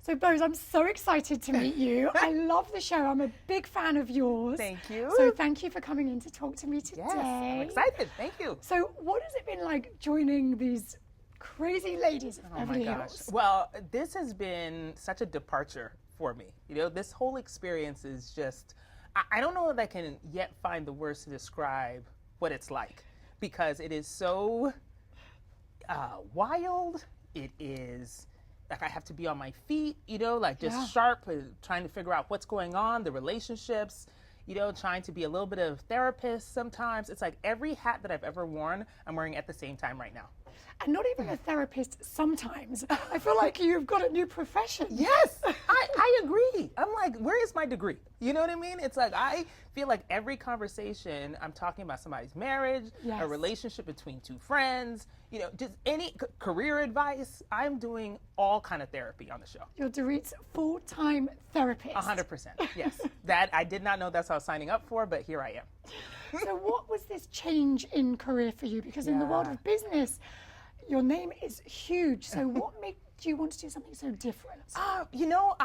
So, Boz, I'm so excited to meet you. I love the show. I'm a big fan of yours. Thank you. So thank you for coming in to talk to me today. Yes, I'm excited. Thank you. So what has it been like joining these crazy ladies of Beverly Hills? Well, this has been such a departure for me. You know, this whole experience is just, I don't know if I can yet find the words to describe what it's like, because it is so wild. It is like I have to be on my feet, you know, like just sharp, trying to figure out what's going on, the relationships, you know, trying to be a little bit of therapist sometimes. It's like every hat that I've ever worn, I'm wearing at the same time right now. And not even a therapist sometimes. I feel like you've got a new profession. Yes, I agree. I'm like, where is my degree? You know what I mean? It's like, I feel like every conversation, I'm talking about somebody's marriage, a relationship between two friends, you know, just any career advice. I'm doing all kind of therapy on the show. You're Dorit's full-time therapist. 100%, yes. That, I did not know that's what I was signing up for, but here I am. So what was this change in career for you? Because in the world of business, your name is huge. So what made you want to do something so different? You know,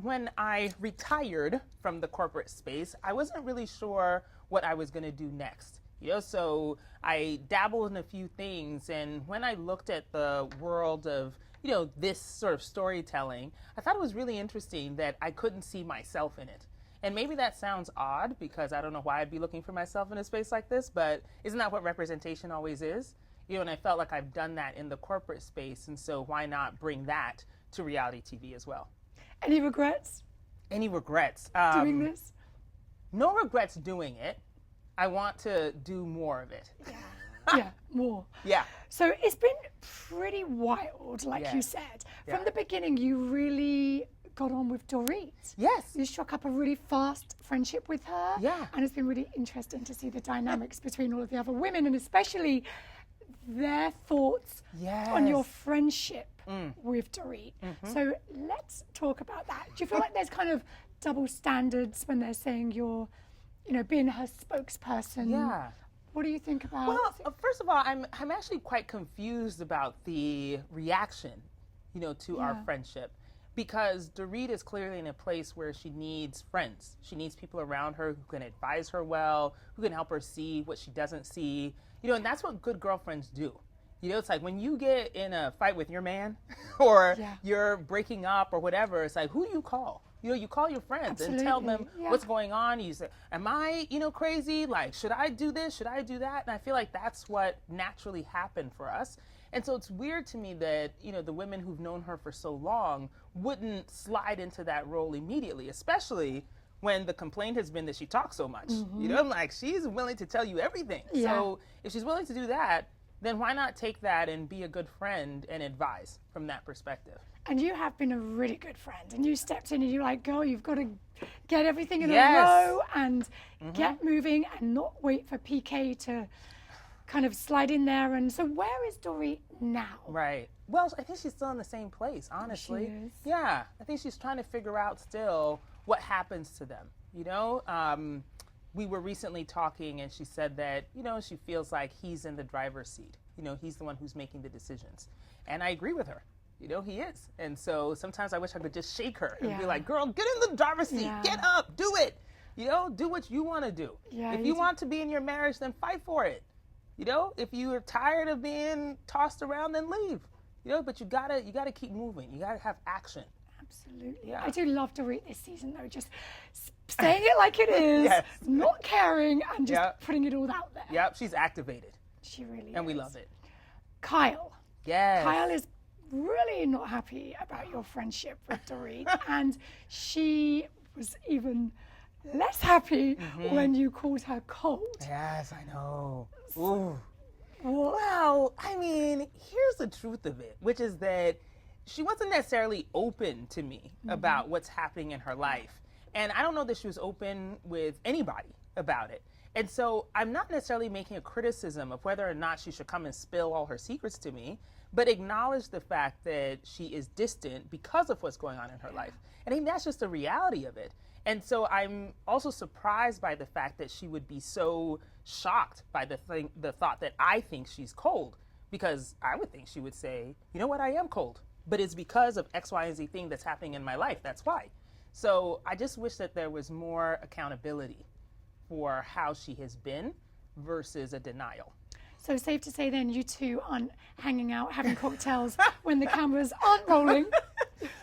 when I retired from the corporate space, I wasn't really sure what I was going to do next. You know, so I dabbled in a few things, and when I looked at the world of, you know, this sort of storytelling, I thought it was really interesting that I couldn't see myself in it. And maybe that sounds odd, because I don't know why I'd be looking for myself in a space like this, but isn't that what representation always is? You know, and I felt like I've done that in the corporate space, and so why not bring that to reality TV as well? Any regrets? Any regrets? Doing this? No regrets doing it. I want to do more of it. Yeah, more. Yeah. So it's been pretty wild, like you said. From the beginning, you really got on with Dorit. Yes. You struck up a really fast friendship with her. Yeah. And it's been really interesting to see the dynamics between all of the other women, and especially their thoughts on your friendship with Dorit. So let's talk about that. Do you feel like there's kind of double standards when they're saying you're, you know, being her spokesperson? Yeah. What do you think about? Well, first of all, I'm actually quite confused about the reaction, you know, to our friendship, because Dorit is clearly in a place where she needs friends. She needs people around her who can advise her well, who can help her see what she doesn't see, you know, and that's what good girlfriends do. You know, it's like when you get in a fight with your man or you're breaking up or whatever, it's like, who do you call? You know, you call your friends and tell them what's going on. You say, am I, you know, crazy? Like, should I do this? Should I do that? And I feel like that's what naturally happened for us. And so it's weird to me that, you know, the women who've known her for so long wouldn't slide into that role immediately, especially when the complaint has been that she talks so much. You know, I'm like, she's willing to tell you everything. So if she's willing to do that, then why not take that and be a good friend and advise from that perspective? And you have been a really good friend, and you stepped in and you're like, girl, you've got to get everything in a row and get moving and not wait for PK to kind of slide in there. And so where is Dorit now? Right. Well, I think she's still in the same place, honestly. She is. Yeah. I think she's trying to figure out still what happens to them, you know? We were recently talking, and she said that, you know, she feels like he's in the driver's seat. You know, he's the one who's making the decisions. And I agree with her. You know, he is. And so sometimes I wish I could just shake her and be like, girl, get in the driver's seat. Get up. Do it. You know, do what you want to do. If you want to be in your marriage, then fight for it. You know, if you are tired of being tossed around, then leave. You know, but you gotta keep moving. You gotta have action. Absolutely. I do love Dorit this season, though, just saying it like it is, not caring, and just putting it all out there. Yep, she's activated. She really is. And we love it. Kyle. Yes. Kyle is really not happy about your friendship with Dorit, and she was even less happy when you called her cold. Yes, I know. Ooh. Well, I mean, here's the truth of it, which is that she wasn't necessarily open to me about what's happening in her life. And I don't know that she was open with anybody about it. And so I'm not necessarily making a criticism of whether or not she should come and spill all her secrets to me, but acknowledge the fact that she is distant because of what's going on in her life. And I think that's just the reality of it. And so I'm also surprised by the fact that she would be so shocked by the thought that I think she's cold, because I would think she would say, you know what, I am cold. but it's because of X, Y, and Z thing that's happening in my life. That's why. So I just wish that there was more accountability for how she has been versus a denial. So safe to say then you two aren't hanging out having cocktails when the cameras aren't rolling.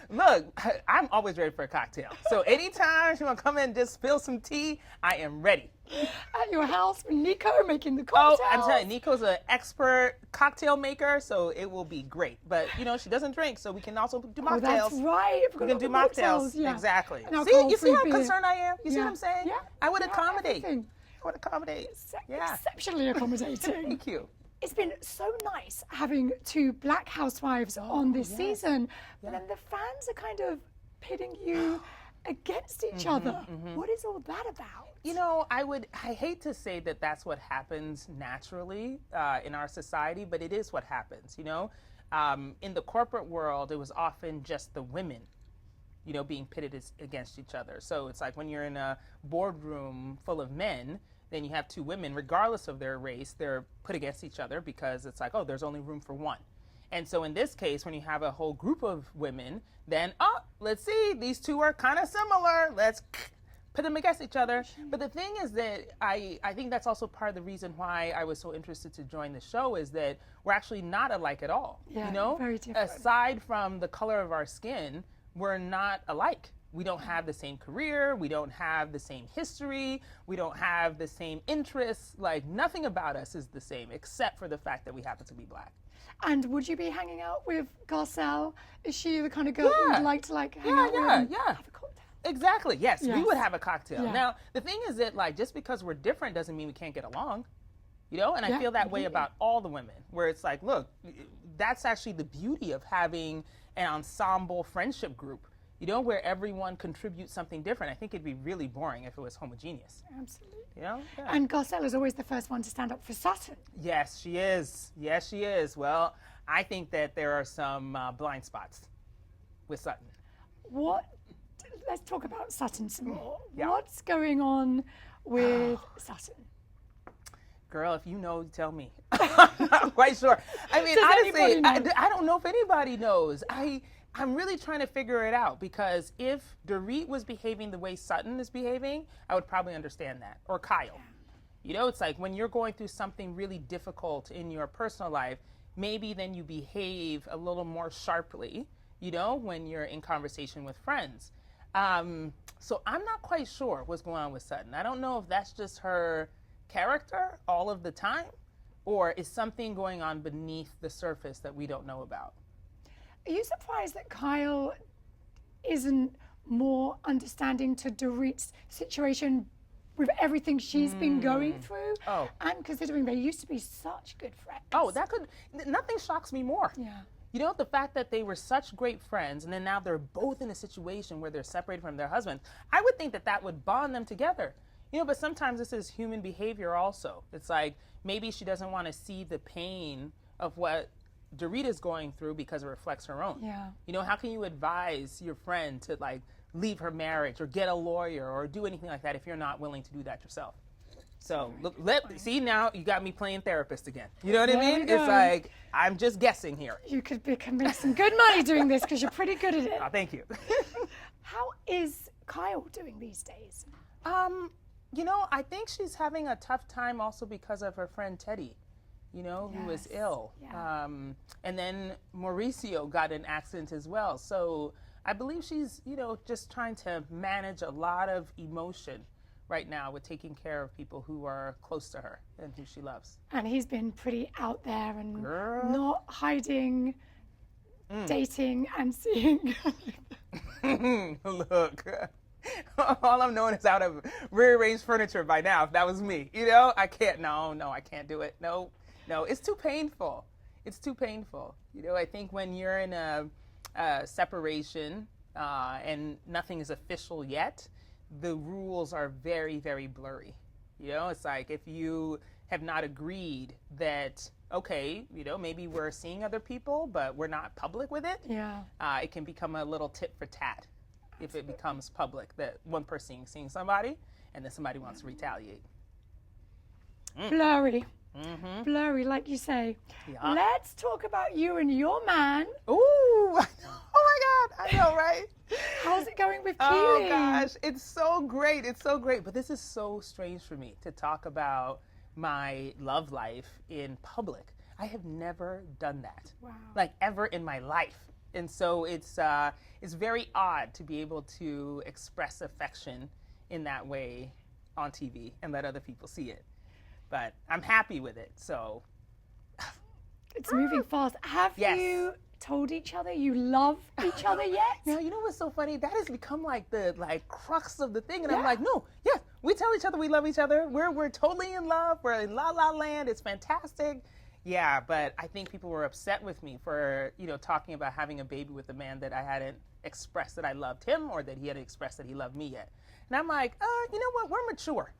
Look, I'm always ready for a cocktail. So anytime you want to come in and just spill some tea, I am ready. At your house with Nico making the cocktails. Oh, I'm telling you, Nico's an expert cocktail maker, so it will be great. But, you know, she doesn't drink, so we can also do mocktails. Oh, that's right. We can do mocktails. Yeah. Exactly. And See, you see how beer. concerned I am? You see what I'm saying? Yeah. I would accommodate. Everything. I would accommodate. Yeah. Exceptionally accommodating. Thank you. It's been so nice having two black housewives on this season, but then the fans are kind of pitting you against each other. What is all that about? You know, I hate to say that that's what happens naturally in our society, but it is what happens, you know. In the corporate world, it was often just the women, you know, being pitted against each other. So it's like when you're in a boardroom full of men, then you have two women, regardless of their race, they're put against each other because it's like, oh, there's only room for one. And so in this case, when you have a whole group of women, then, oh, let's see, these two are kind of similar. Let's put them against each other. But the thing is that I think that's also part of the reason why I was so interested to join the show is that we're actually not alike at all. Yeah, you know, very different. Aside from the color of our skin, we're not alike. We don't have the same career. We don't have the same history. We don't have the same interests. Like nothing about us is the same except for the fact that we happen to be black. And would you be hanging out with Garcelle? Is she the kind of girl that you'd like to hang out with? And have a cocktail? Exactly. Yes, we would have a cocktail. Yeah. Now, the thing is that like just because we're different doesn't mean we can't get along. You know, and I feel that way about all the women, where it's like, look, that's actually the beauty of having an ensemble friendship group. You know, where everyone contributes something different. I think it'd be really boring if it was homogeneous. Absolutely. You know? Yeah. And Garcelle is always the first one to stand up for Sutton. Yes, she is. Yes, she is. Well, I think that there are some blind spots with Sutton. Let's talk about Sutton some more. Yeah. What's going on with Sutton? Girl, if you know, tell me. I'm not quite sure. I mean, honestly, I don't know if anybody knows. I'm really trying to figure it out because if Dorit was behaving the way Sutton is behaving, I would probably understand that. Or Kyle. You know, it's like when you're going through something really difficult in your personal life, maybe then you behave a little more sharply, you know, when you're in conversation with friends. So I'm not quite sure what's going on with Sutton. I don't know if that's just her character all of the time, or is something going on beneath the surface that we don't know about. Are you surprised that Kyle isn't more understanding to Dorit's situation with everything she's been going through? Oh. And considering they used to be such good friends. Oh, nothing shocks me more. Yeah. You know, the fact that they were such great friends and then now they're both in a situation where they're separated from their husbands, I would think that that would bond them together. You know, but sometimes this is human behavior also. It's like maybe she doesn't want to see the pain of what Dorit is going through because it reflects her own. Yeah. You know, how can you advise your friend to like leave her marriage or get a lawyer or do anything like that if you're not willing to do that yourself? So look, see now you got me playing therapist again. You know what I mean? It's like I'm just guessing here. You could make some good money doing this because you're pretty good at it. Oh, thank you. How is Kyle doing these days? You know, I think she's having a tough time also because of her friend Teddy, you know, who was ill. Yeah. And then Mauricio got in an accident as well. So I believe she's, you know, just trying to manage a lot of emotion right now with taking care of people who are close to her and who she loves. And he's been pretty out there and Girl. not hiding, dating and seeing. Look, all I'm knowing is out of rearranged furniture by now. If that was me, you know, I can't. No, I can't do it. No, it's too painful. It's too painful. You know, I think when you're in a separation and nothing is official yet, the rules are very, very blurry. You know, it's like if you have not agreed that, okay, you know, maybe we're seeing other people, but we're not public with it. Yeah. It can become a little tit for tat if it becomes public that one person is seeing somebody and then somebody wants to retaliate. Blurry. Blurry, like you say. Yeah. Let's talk about you and your man. Ooh. Oh my God, I know, right? How's it going with Keely? Oh gosh, it's so great. It's so great. But this is so strange for me to talk about my love life in public. I have never done that, like ever in my life. And so it's very odd to be able to express affection in that way on TV and let other people see it. But I'm happy with it. So it's moving fast. Have you told each other you love each other yet? Now, you know what's so funny? That has become like the crux of the thing. And I'm like, no, yes, we tell each other we love each other. We're totally in love. We're in la la land. It's fantastic. Yeah, but I think people were upset with me for, talking about having a baby with a man that I hadn't expressed that I loved him or that he hadn't expressed that he loved me yet. And I'm like, you know what? We're mature.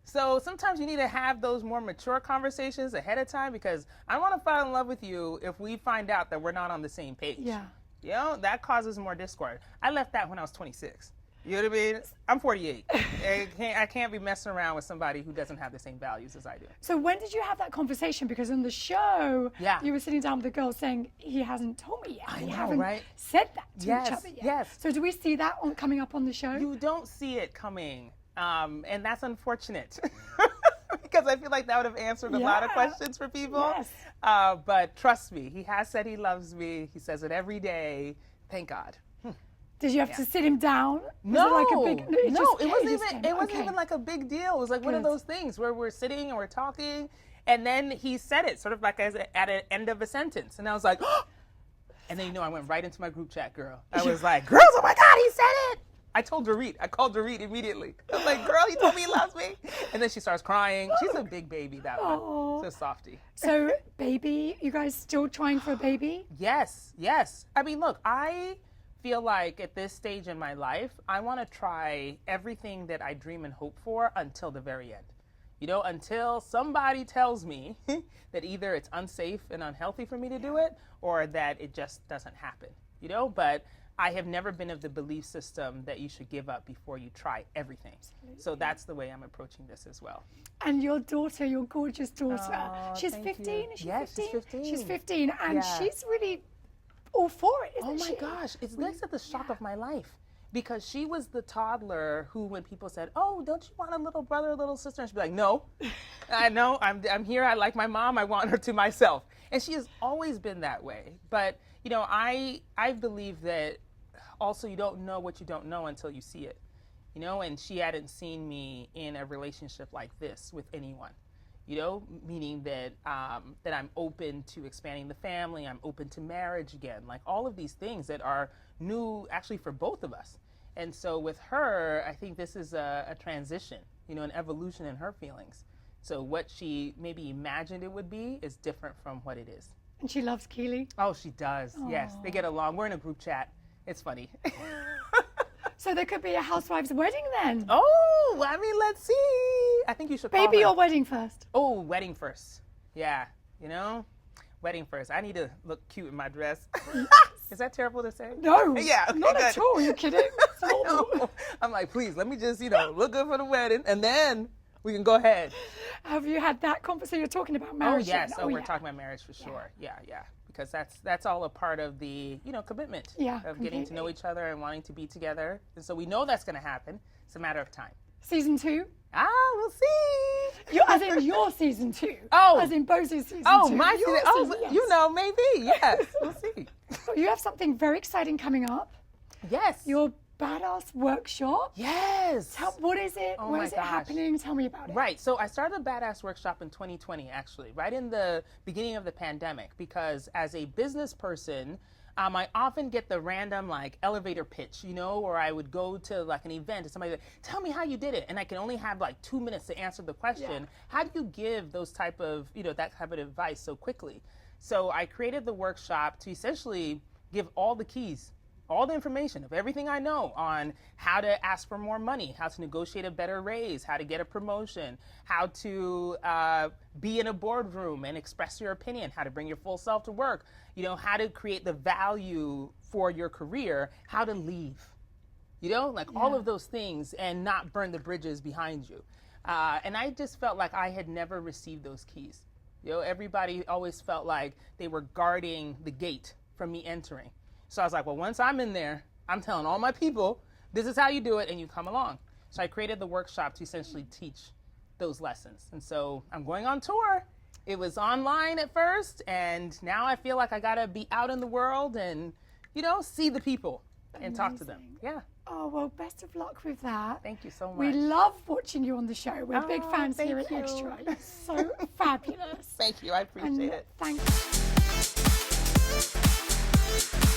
So sometimes you need to have those more mature conversations ahead of time because I want to fall in love with you if we find out that we're not on the same page. Yeah. That causes more discord. I left that when I was 26. You know what I mean? I'm 48. I can't be messing around with somebody who doesn't have the same values as I do. So when did you have that conversation? Because on the show, you were sitting down with the girl saying, he hasn't told me yet. I know, haven't right? said that to each other yet. Yes. So do we see that coming up on the show? You don't see it coming. And that's unfortunate. Because I feel like that would have answered a lot of questions for people. Yes. But trust me, he has said he loves me. He says it every day. Thank God. Did you have to sit him down? No, it wasn't even like a big deal. It was like one of those things where we're sitting and we're talking, and then he said it sort of like at an end of a sentence, and I was like, oh! And then I went right into my group chat, girl. I was like, girls, oh my God, he said it. I called Dorit immediately. I was like, girl, he told me he loves me. And then she starts crying. She's a big baby, that one. It's a softie. So, baby, you guys still trying for a baby? Yes. I mean, look, I feel like at this stage in my life, I want to try everything that I dream and hope for until the very end. Until somebody tells me that either it's unsafe and unhealthy for me to do it or that it just doesn't happen. But I have never been of the belief system that you should give up before you try everything. Absolutely. So that's the way I'm approaching this as well. And your daughter, your gorgeous daughter, she's 15, is she 15? She's 15. She's 15, and she's really all for it, isn't she? Oh my gosh, it's like the shock of my life. Because she was the toddler who, when people said, oh, don't you want a little brother or little sister? And she'd be like, no, I know, I'm here, I like my mom, I want her to myself. And she has always been that way. But, I believe that also you don't know what you don't know until you see it. And she hadn't seen me in a relationship like this with anyone. Meaning that that I'm open to expanding the family, I'm open to marriage again, like all of these things that are new actually for both of us. And so with her, I think this is a transition, an evolution in her feelings. So what she maybe imagined it would be is different from what it is. And she loves Keely? Oh, she does. Aww. Yes, they get along. We're in a group chat. It's funny. So there could be a Housewives wedding then? Oh, I mean, let's see. I think you should call Baby her. Or wedding first? Oh, wedding first. Yeah, wedding first. I need to look cute in my dress. Is that terrible to say? No. Yeah. Okay, not at all. Are you kidding? I know. I'm like, please, let me just, look good for the wedding, and then we can go ahead. Have you had that conversation? You're talking about marriage. Oh, yes. We're talking about marriage for sure. Yeah. Because that's all a part of the, commitment of getting to know each other and wanting to be together. And so we know that's going to happen. It's a matter of time. Season 2? We'll see. As in your season 2? Oh. As in Bozo's season 2? Oh, my season. Yes. Maybe. Yes. We'll see. You have something very exciting coming up. Yes. Your Badass Workshop. Yes. What is it? Oh, Where is it happening? Tell me about it. Right. So I started the Badass Workshop in 2020, actually, right in the beginning of the pandemic, because as a business person, I often get the random elevator pitch, or I would go to an event and somebody would tell me how you did it. And I can only have 2 minutes to answer the question. Yeah. How do you give those type of, that type of advice so quickly? So I created the workshop to essentially give all the keys, all the information of everything I know on how to ask for more money, how to negotiate a better raise, how to get a promotion, how to be in a boardroom and express your opinion, how to bring your full self to work, how to create the value for your career, how to leave, all of those things and not burn the bridges behind you. And I just felt like I had never received those keys. Everybody always felt like they were guarding the gate from me entering. So I was like, well, once I'm in there, I'm telling all my people, this is how you do it, and you come along. So I created the workshop to essentially teach those lessons. And so I'm going on tour. It was online at first, and now I feel like I gotta be out in the world and, see the people and talk to them. Yeah. Oh, well, best of luck with that. Thank you so much. We love watching you on the show. We're big fans here at you. Extra. You're so fabulous. Thank you. I appreciate it. Thank you.